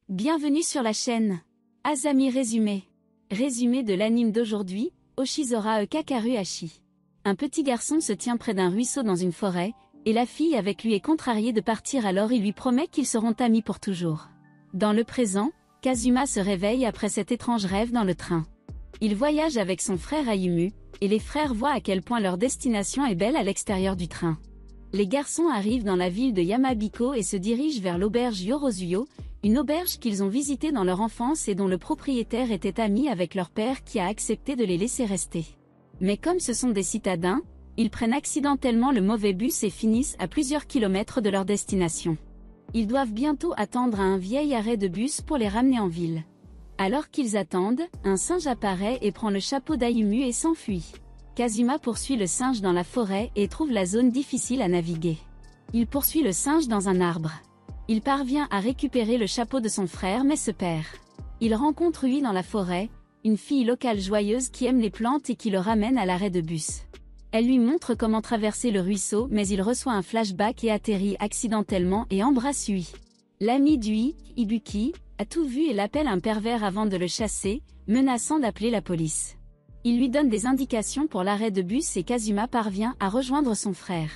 Bienvenue sur la chaîne. Azami résumé. Résumé de l'anime d'aujourd'hui, Oshizora e Kakaru Ashi. Un petit garçon se tient près d'un ruisseau dans une forêt, et la fille avec lui est contrariée de partir, alors il lui promet qu'ils seront amis pour toujours. Dans le présent, Kazuma se réveille après cet étrange rêve dans le train. Il voyage avec son frère Ayumu, et les frères voient à quel point leur destination est belle à l'extérieur du train. Les garçons arrivent dans la ville de Yamabiko et se dirigent vers l'auberge Yorozuyo, une auberge qu'ils ont visitée dans leur enfance et dont le propriétaire était ami avec leur père qui a accepté de les laisser rester. Mais comme ce sont des citadins, ils prennent accidentellement le mauvais bus et finissent à plusieurs kilomètres de leur destination. Ils doivent bientôt attendre à un vieil arrêt de bus pour les ramener en ville. Alors qu'ils attendent, un singe apparaît et prend le chapeau d'Ayumu et s'enfuit. Kazuma poursuit le singe dans la forêt et trouve la zone difficile à naviguer. Il poursuit le singe dans un arbre. Il parvient à récupérer le chapeau de son frère mais se perd. Il rencontre Ui dans la forêt, une fille locale joyeuse qui aime les plantes et qui le ramène à l'arrêt de bus. Elle lui montre comment traverser le ruisseau mais il reçoit un flashback et atterrit accidentellement et embrasse Ui. L'ami d'Ui, Ibuki, a tout vu et l'appelle un pervers avant de le chasser, menaçant d'appeler la police. Il lui donne des indications pour l'arrêt de bus et Kazuma parvient à rejoindre son frère.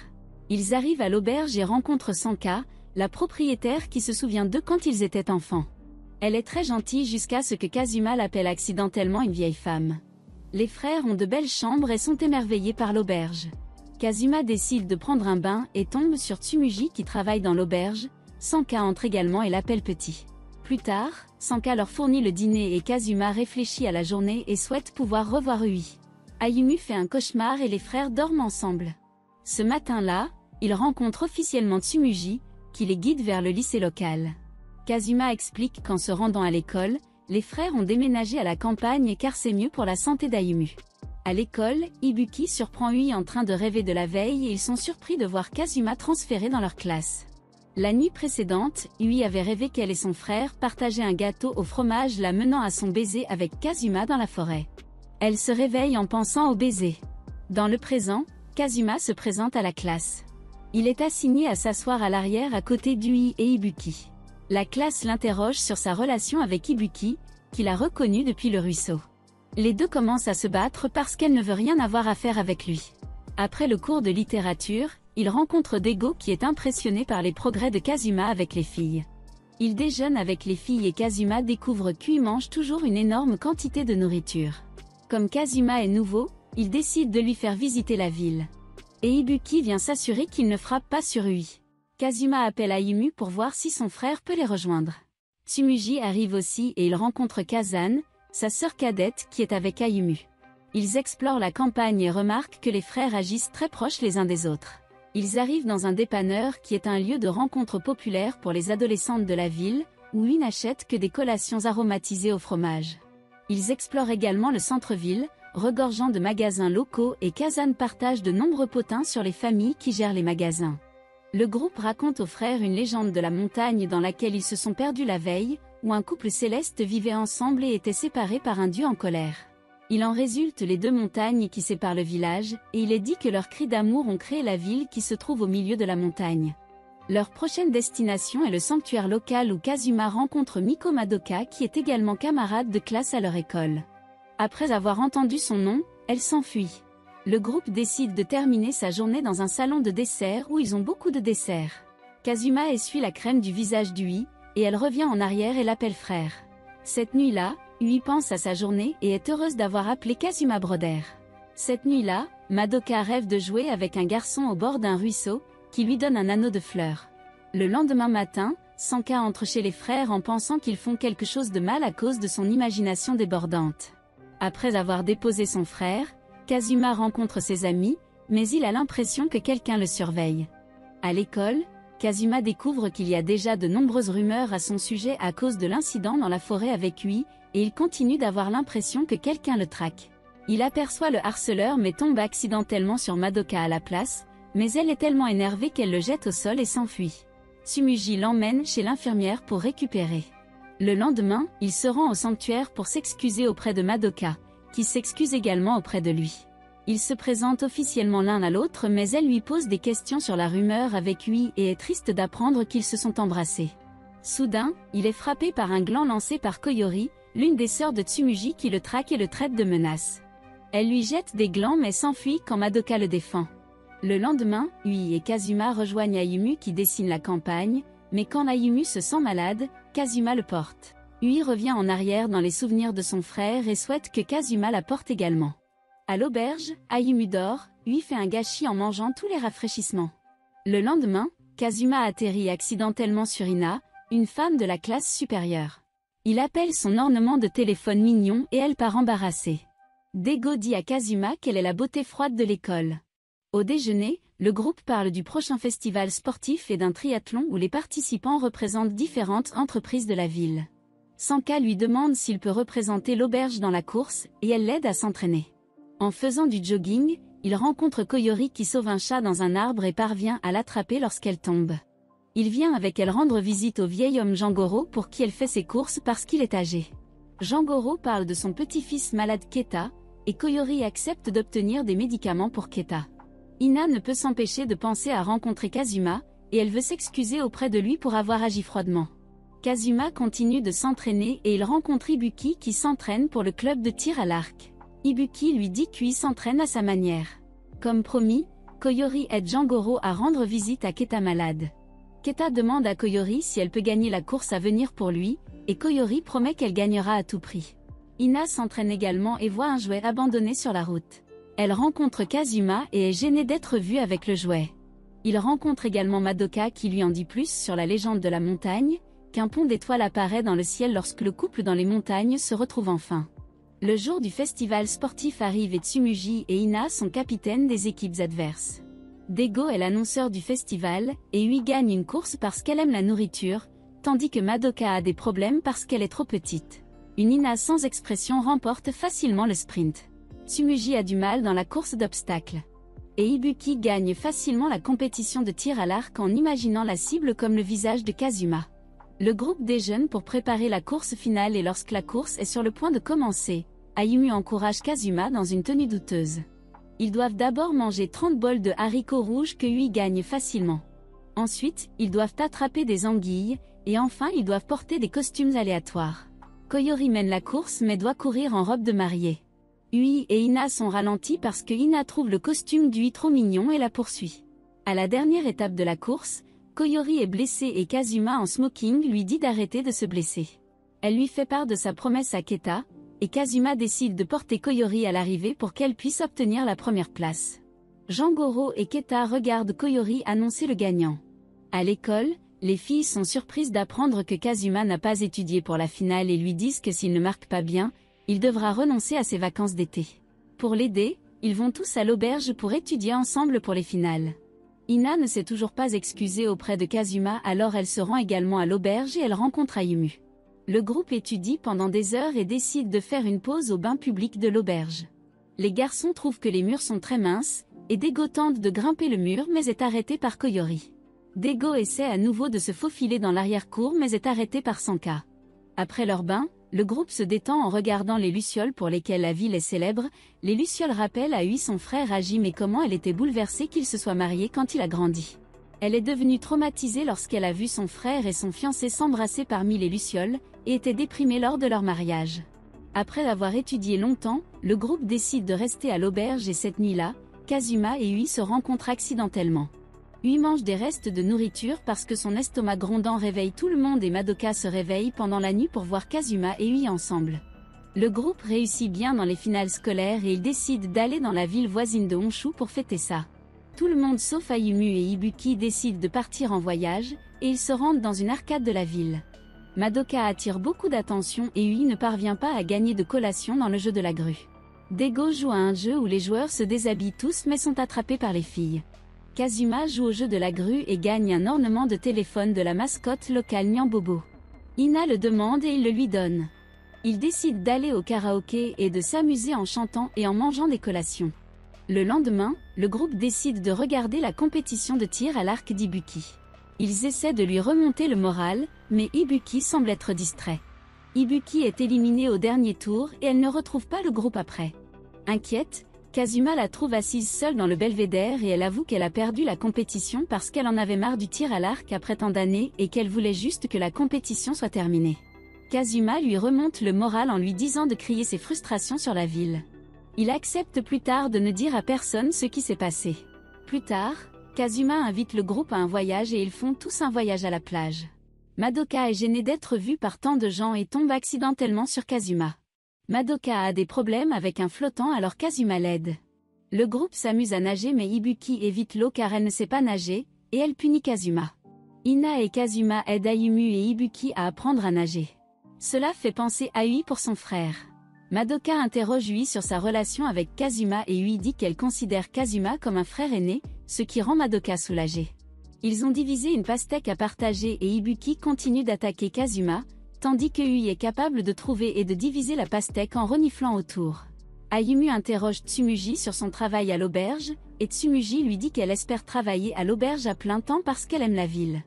Ils arrivent à l'auberge et rencontrent Sanka, la propriétaire qui se souvient d'eux quand ils étaient enfants. Elle est très gentille jusqu'à ce que Kazuma l'appelle accidentellement une vieille femme. Les frères ont de belles chambres et sont émerveillés par l'auberge. Kazuma décide de prendre un bain et tombe sur Tsumugi qui travaille dans l'auberge. Sanka entre également et l'appelle petit. Plus tard, Sanka leur fournit le dîner et Kazuma réfléchit à la journée et souhaite pouvoir revoir Ui. Ayumu fait un cauchemar et les frères dorment ensemble. Ce matin-là, ils rencontrent officiellement Tsumugi, qui les guide vers le lycée local. Kazuma explique qu'en se rendant à l'école, les frères ont déménagé à la campagne car c'est mieux pour la santé d'Ayumu. À l'école, Ibuki surprend Ui en train de rêver de la veille et ils sont surpris de voir Kazuma transféré dans leur classe. La nuit précédente, Ui avait rêvé qu'elle et son frère partageaient un gâteau au fromage la menant à son baiser avec Kazuma dans la forêt. Elle se réveille en pensant au baiser. Dans le présent, Kazuma se présente à la classe. Il est assigné à s'asseoir à l'arrière à côté d'Ui et Ibuki. La classe l'interroge sur sa relation avec Ibuki, qu'il a reconnu depuis le ruisseau. Les deux commencent à se battre parce qu'elle ne veut rien avoir à faire avec lui. Après le cours de littérature, il rencontre Dego qui est impressionné par les progrès de Kazuma avec les filles. Il déjeune avec les filles et Kazuma découvre qu'Ui mange toujours une énorme quantité de nourriture. Comme Kazuma est nouveau, il décide de lui faire visiter la ville. Et Ibuki vient s'assurer qu'il ne frappe pas sur Ui. Kazuma appelle Ayumu pour voir si son frère peut les rejoindre. Tsumugi arrive aussi et il rencontre Kazan, sa sœur cadette qui est avec Ayumu. Ils explorent la campagne et remarquent que les frères agissent très proches les uns des autres. Ils arrivent dans un dépanneur qui est un lieu de rencontre populaire pour les adolescentes de la ville, où Ui n'achète que des collations aromatisées au fromage. Ils explorent également le centre-ville, regorgeant de magasins locaux et Kazan partage de nombreux potins sur les familles qui gèrent les magasins. Le groupe raconte aux frères une légende de la montagne dans laquelle ils se sont perdus la veille, où un couple céleste vivait ensemble et était séparé par un dieu en colère. Il en résulte les deux montagnes qui séparent le village, et il est dit que leurs cris d'amour ont créé la ville qui se trouve au milieu de la montagne. Leur prochaine destination est le sanctuaire local où Kazuma rencontre Miko Madoka qui est également camarade de classe à leur école. Après avoir entendu son nom, elle s'enfuit. Le groupe décide de terminer sa journée dans un salon de dessert où ils ont beaucoup de desserts. Kazuma essuie la crème du visage d'Ui, et elle revient en arrière et l'appelle frère. Cette nuit-là, Ui pense à sa journée et est heureuse d'avoir appelé Kazuma Brother. Cette nuit-là, Madoka rêve de jouer avec un garçon au bord d'un ruisseau, qui lui donne un anneau de fleurs. Le lendemain matin, Sanka entre chez les frères en pensant qu'ils font quelque chose de mal à cause de son imagination débordante. Après avoir déposé son frère, Kazuma rencontre ses amis, mais il a l'impression que quelqu'un le surveille. À l'école, Kazuma découvre qu'il y a déjà de nombreuses rumeurs à son sujet à cause de l'incident dans la forêt avec Ui, et il continue d'avoir l'impression que quelqu'un le traque. Il aperçoit le harceleur mais tombe accidentellement sur Madoka à la place, mais elle est tellement énervée qu'elle le jette au sol et s'enfuit. Tsumugi l'emmène chez l'infirmière pour récupérer. Le lendemain, il se rend au sanctuaire pour s'excuser auprès de Madoka, qui s'excuse également auprès de lui. Ils se présentent officiellement l'un à l'autre mais elle lui pose des questions sur la rumeur avec Ui et est triste d'apprendre qu'ils se sont embrassés. Soudain, il est frappé par un gland lancé par Koyori, l'une des sœurs de Tsumugi qui le traque et le traite de menace. Elle lui jette des glands mais s'enfuit quand Madoka le défend. Le lendemain, Ui et Kazuma rejoignent Ayumu qui dessine la campagne, mais quand Ayumu se sent malade, Kazuma le porte. Ui revient en arrière dans les souvenirs de son frère et souhaite que Kazuma la porte également. À l'auberge, Ayumu dort, Ui fait un gâchis en mangeant tous les rafraîchissements. Le lendemain, Kazuma atterrit accidentellement sur Ina, une femme de la classe supérieure. Il appelle son ornement de téléphone mignon et elle part embarrassée. Dego dit à Kazuma qu'elle est la beauté froide de l'école. Au déjeuner, le groupe parle du prochain festival sportif et d'un triathlon où les participants représentent différentes entreprises de la ville. Sanka lui demande s'il peut représenter l'auberge dans la course, et elle l'aide à s'entraîner. En faisant du jogging, il rencontre Koyori qui sauve un chat dans un arbre et parvient à l'attraper lorsqu'elle tombe. Il vient avec elle rendre visite au vieil homme Jangoro pour qui elle fait ses courses parce qu'il est âgé. Jangoro parle de son petit-fils malade Keta, et Koyori accepte d'obtenir des médicaments pour Keta. Ina ne peut s'empêcher de penser à rencontrer Kazuma, et elle veut s'excuser auprès de lui pour avoir agi froidement. Kazuma continue de s'entraîner et il rencontre Ibuki qui s'entraîne pour le club de tir à l'arc. Ibuki lui dit qu'il s'entraîne à sa manière. Comme promis, Koyori aide Jangoro à rendre visite à Keta malade. Keta demande à Koyori si elle peut gagner la course à venir pour lui, et Koyori promet qu'elle gagnera à tout prix. Ina s'entraîne également et voit un jouet abandonné sur la route. Elle rencontre Kazuma et est gênée d'être vue avec le jouet. Il rencontre également Madoka qui lui en dit plus sur la légende de la montagne, qu'un pont d'étoiles apparaît dans le ciel lorsque le couple dans les montagnes se retrouve enfin. Le jour du festival sportif arrive et Tsumugi et Ina sont capitaines des équipes adverses. Dego est l'annonceur du festival, et Ui gagne une course parce qu'elle aime la nourriture, tandis que Madoka a des problèmes parce qu'elle est trop petite. Une Ina sans expression remporte facilement le sprint. Tsumugi a du mal dans la course d'obstacles. Et Ibuki gagne facilement la compétition de tir à l'arc en imaginant la cible comme le visage de Kazuma. Le groupe déjeune pour préparer la course finale et lorsque la course est sur le point de commencer, Ayumu encourage Kazuma dans une tenue douteuse. Ils doivent d'abord manger 30 bols de haricots rouges que Ui gagne facilement. Ensuite, ils doivent attraper des anguilles, et enfin ils doivent porter des costumes aléatoires. Koyori mène la course mais doit courir en robe de mariée. Ui et Ina sont ralentis parce que Ina trouve le costume d'Ui trop mignon et la poursuit. À la dernière étape de la course, Koyori est blessée et Kazuma en smoking lui dit d'arrêter de se blesser. Elle lui fait part de sa promesse à Keta, et Kazuma décide de porter Koyori à l'arrivée pour qu'elle puisse obtenir la première place. Jangoro et Keta regardent Koyori annoncer le gagnant. À l'école, les filles sont surprises d'apprendre que Kazuma n'a pas étudié pour la finale et lui disent que s'il ne marque pas bien, il devra renoncer à ses vacances d'été. Pour l'aider, ils vont tous à l'auberge pour étudier ensemble pour les finales. Ina ne s'est toujours pas excusée auprès de Kazuma, alors elle se rend également à l'auberge et elle rencontre Ayumu. Le groupe étudie pendant des heures et décide de faire une pause au bain public de l'auberge. Les garçons trouvent que les murs sont très minces, et Dego tente de grimper le mur mais est arrêté par Koyori. Dego essaie à nouveau de se faufiler dans l'arrière-cour mais est arrêté par Sanka. Après leur bain, le groupe se détend en regardant les lucioles pour lesquelles la ville est célèbre. Les lucioles rappellent à Ui son frère Hajime et comment elle était bouleversée qu'il se soit marié quand il a grandi. Elle est devenue traumatisée lorsqu'elle a vu son frère et son fiancé s'embrasser parmi les lucioles, et était déprimée lors de leur mariage. Après avoir étudié longtemps, le groupe décide de rester à l'auberge et cette nuit-là, Kazuma et Ui se rencontrent accidentellement. Ui mange des restes de nourriture parce que son estomac grondant réveille tout le monde et Madoka se réveille pendant la nuit pour voir Kazuma et Ui ensemble. Le groupe réussit bien dans les finales scolaires et ils décident d'aller dans la ville voisine de Honshu pour fêter ça. Tout le monde sauf Ayumu et Ibuki décident de partir en voyage, et ils se rendent dans une arcade de la ville. Madoka attire beaucoup d'attention et Ui ne parvient pas à gagner de collation dans le jeu de la grue. Dego joue à un jeu où les joueurs se déshabillent tous mais sont attrapés par les filles. Kazuma joue au jeu de la grue et gagne un ornement de téléphone de la mascotte locale Nyambobo. Ina le demande et il le lui donne. Il décide d'aller au karaoké et de s'amuser en chantant et en mangeant des collations. Le lendemain, le groupe décide de regarder la compétition de tir à l'arc d'Ibuki. Ils essaient de lui remonter le moral, mais Ibuki semble être distrait. Ibuki est éliminée au dernier tour et elle ne retrouve pas le groupe après. Inquiète, Kazuma la trouve assise seule dans le belvédère et elle avoue qu'elle a perdu la compétition parce qu'elle en avait marre du tir à l'arc après tant d'années et qu'elle voulait juste que la compétition soit terminée. Kazuma lui remonte le moral en lui disant de crier ses frustrations sur la ville. Il accepte plus tard de ne dire à personne ce qui s'est passé. Plus tard, Kazuma invite le groupe à un voyage et ils font tous un voyage à la plage. Madoka est gênée d'être vue par tant de gens et tombe accidentellement sur Kazuma. Madoka a des problèmes avec un flottant alors Kazuma l'aide. Le groupe s'amuse à nager mais Ibuki évite l'eau car elle ne sait pas nager, et elle punit Kazuma. Ina et Kazuma aident Ayumu et Ibuki à apprendre à nager. Cela fait penser à Ui pour son frère. Madoka interroge Ui sur sa relation avec Kazuma et Ui dit qu'elle considère Kazuma comme un frère aîné, ce qui rend Madoka soulagée. Ils ont divisé une pastèque à partager et Ibuki continue d'attaquer Kazuma, tandis que Ui est capable de trouver et de diviser la pastèque en reniflant autour. Ayumu interroge Tsumugi sur son travail à l'auberge, et Tsumugi lui dit qu'elle espère travailler à l'auberge à plein temps parce qu'elle aime la ville.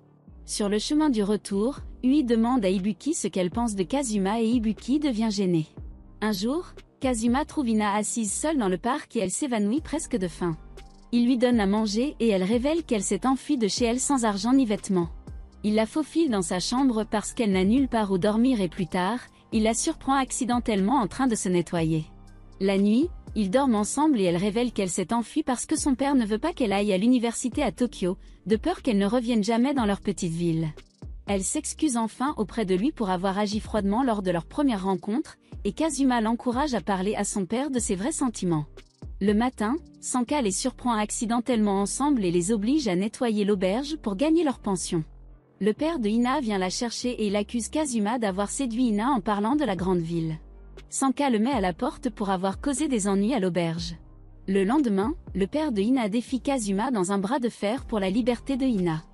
Sur le chemin du retour, Ui demande à Ibuki ce qu'elle pense de Kazuma et Ibuki devient gêné. Un jour, Kazuma trouve Ina assise seule dans le parc et elle s'évanouit presque de faim. Il lui donne à manger et elle révèle qu'elle s'est enfuie de chez elle sans argent ni vêtements. Il la faufile dans sa chambre parce qu'elle n'a nulle part où dormir et plus tard, il la surprend accidentellement en train de se nettoyer. La nuit, ils dorment ensemble et elle révèle qu'elle s'est enfuie parce que son père ne veut pas qu'elle aille à l'université à Tokyo, de peur qu'elle ne revienne jamais dans leur petite ville. Elle s'excuse enfin auprès de lui pour avoir agi froidement lors de leur première rencontre, et Kazuma l'encourage à parler à son père de ses vrais sentiments. Le matin, Sanka les surprend accidentellement ensemble et les oblige à nettoyer l'auberge pour gagner leur pension. Le père de Ina vient la chercher et il accuse Kazuma d'avoir séduit Ina en parlant de la grande ville. Sanka le met à la porte pour avoir causé des ennuis à l'auberge. Le lendemain, le père de Ina défie Kazuma dans un bras de fer pour la liberté de Ina.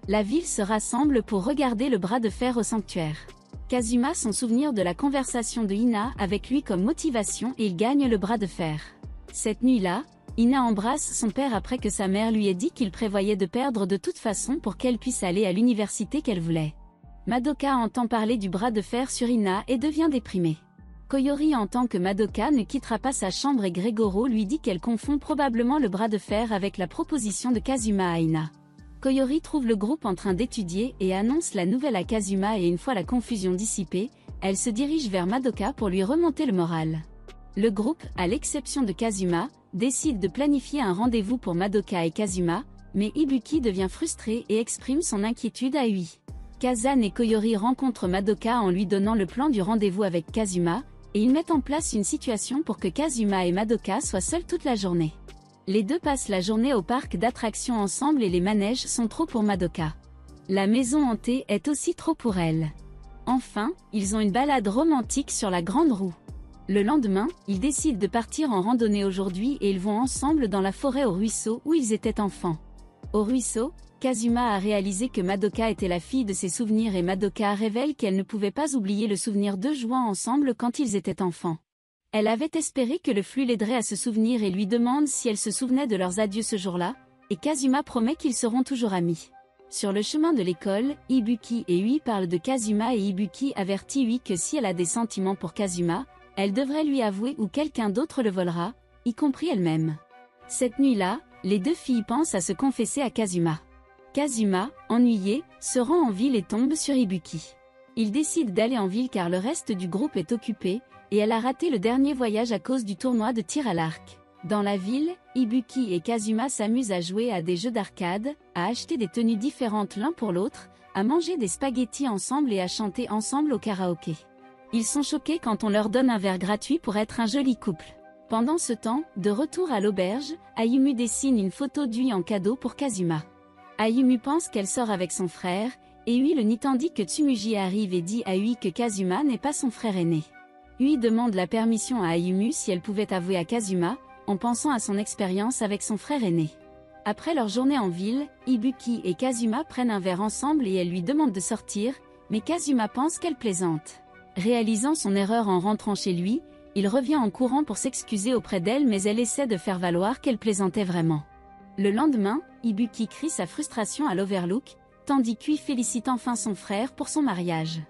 La ville se rassemble pour regarder le bras de fer au sanctuaire. Kazuma son souvenir de la conversation de Ina avec lui comme motivation et il gagne le bras de fer. Cette nuit-là, Ina embrasse son père après que sa mère lui ait dit qu'il prévoyait de perdre de toute façon pour qu'elle puisse aller à l'université qu'elle voulait. Madoka entend parler du bras de fer sur Ina et devient déprimée. Koyori entend que Madoka ne quittera pas sa chambre et Gregoro lui dit qu'elle confond probablement le bras de fer avec la proposition de Kazuma à Ina. Koyori trouve le groupe en train d'étudier et annonce la nouvelle à Kazuma et une fois la confusion dissipée, elle se dirige vers Madoka pour lui remonter le moral. Le groupe, à l'exception de Kazuma, décide de planifier un rendez-vous pour Madoka et Kazuma, mais Ibuki devient frustré et exprime son inquiétude à Ui. Kazan et Koyori rencontrent Madoka en lui donnant le plan du rendez-vous avec Kazuma, et ils mettent en place une situation pour que Kazuma et Madoka soient seuls toute la journée. Les deux passent la journée au parc d'attractions ensemble et les manèges sont trop pour Madoka. La maison hantée est aussi trop pour elle. Enfin, ils ont une balade romantique sur la grande roue. Le lendemain, ils décident de partir en randonnée aujourd'hui et ils vont ensemble dans la forêt au ruisseau où ils étaient enfants. Au ruisseau, Kazuma a réalisé que Madoka était la fille de ses souvenirs et Madoka révèle qu'elle ne pouvait pas oublier le souvenir d'eux jouant ensemble quand ils étaient enfants. Elle avait espéré que le flux l'aiderait à se souvenir et lui demande si elle se souvenait de leurs adieux ce jour-là, et Kazuma promet qu'ils seront toujours amis. Sur le chemin de l'école, Ibuki et Ui parlent de Kazuma et Ibuki avertit Ui que si elle a des sentiments pour Kazuma, elle devrait lui avouer ou quelqu'un d'autre le volera, y compris elle-même. Cette nuit-là, les deux filles pensent à se confesser à Kazuma. Kazuma, ennuyé, se rend en ville et tombe sur Ibuki. Il décide d'aller en ville car le reste du groupe est occupé, et elle a raté le dernier voyage à cause du tournoi de tir à l'arc. Dans la ville, Ibuki et Kazuma s'amusent à jouer à des jeux d'arcade, à acheter des tenues différentes l'un pour l'autre, à manger des spaghettis ensemble et à chanter ensemble au karaoké. Ils sont choqués quand on leur donne un verre gratuit pour être un joli couple. Pendant ce temps, de retour à l'auberge, Ayumu dessine une photo d'Ui en cadeau pour Kazuma. Ayumu pense qu'elle sort avec son frère, et Ui le nie tandis que Tsumugi arrive et dit à Ui que Kazuma n'est pas son frère aîné. Ui demande la permission à Ayumu si elle pouvait avouer à Kazuma, en pensant à son expérience avec son frère aîné. Après leur journée en ville, Ibuki et Kazuma prennent un verre ensemble et elle lui demande de sortir, mais Kazuma pense qu'elle plaisante. Réalisant son erreur en rentrant chez lui, il revient en courant pour s'excuser auprès d'elle mais elle essaie de faire valoir qu'elle plaisantait vraiment. Le lendemain, Ibuki crie sa frustration à l'Overlook, tandis qu'Ui félicite enfin son frère pour son mariage.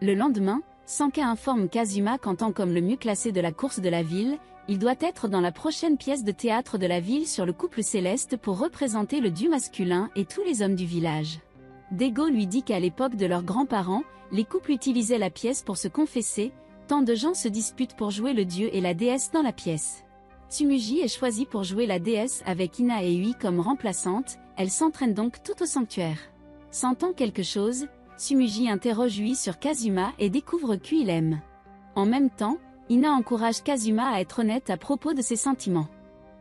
Le lendemain, Sanka informe Kazuma qu'en tant qu'homme le mieux classé de la course de la ville, il doit être dans la prochaine pièce de théâtre de la ville sur le couple céleste pour représenter le dieu masculin et tous les hommes du village. Daigo lui dit qu'à l'époque de leurs grands-parents, les couples utilisaient la pièce pour se confesser, tant de gens se disputent pour jouer le dieu et la déesse dans la pièce. Tsumugi est choisie pour jouer la déesse avec Ina et Ui comme remplaçantes, elle s'entraîne donc tout au sanctuaire. Sentant quelque chose, Tsumugi interroge Ui sur Kazuma et découvre qu'il aime. En même temps, Ina encourage Kazuma à être honnête à propos de ses sentiments.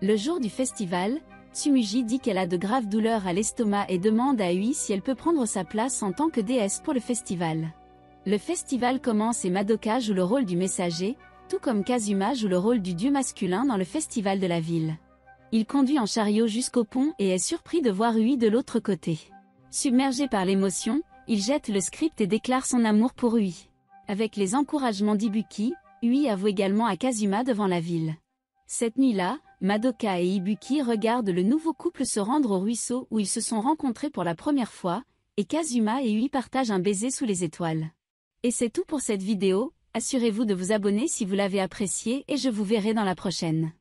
Le jour du festival, Tsumugi dit qu'elle a de graves douleurs à l'estomac et demande à Ui si elle peut prendre sa place en tant que déesse pour le festival. Le festival commence et Madoka joue le rôle du messager, tout comme Kazuma joue le rôle du dieu masculin dans le festival de la ville. Il conduit en chariot jusqu'au pont et est surpris de voir Ui de l'autre côté. Submergé par l'émotion, il jette le script et déclare son amour pour Ui. Avec les encouragements d'Ibuki, Ui avoue également à Kazuma devant la ville. Cette nuit-là, Madoka et Ibuki regardent le nouveau couple se rendre au ruisseau où ils se sont rencontrés pour la première fois, et Kazuma et Ui partagent un baiser sous les étoiles. Et c'est tout pour cette vidéo, assurez-vous de vous abonner si vous l'avez apprécié et je vous verrai dans la prochaine.